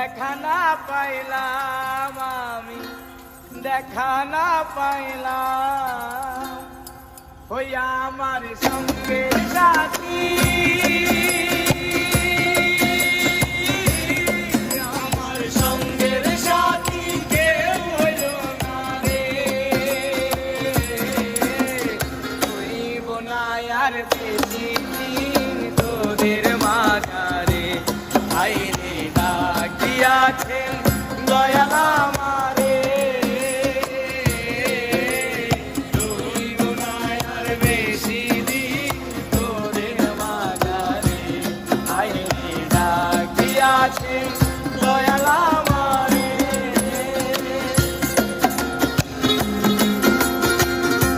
দেখা না পাইলাম আমি, দেখা না পাইলাম হইয়া আমার সঙ্গে সাথী। আমার সঙ্গের সাথী কেউ হইল না রে, হইব না আর বেশি দিন তোদের মাঝারে। আইরে ডাকিয়াছেন দয়াল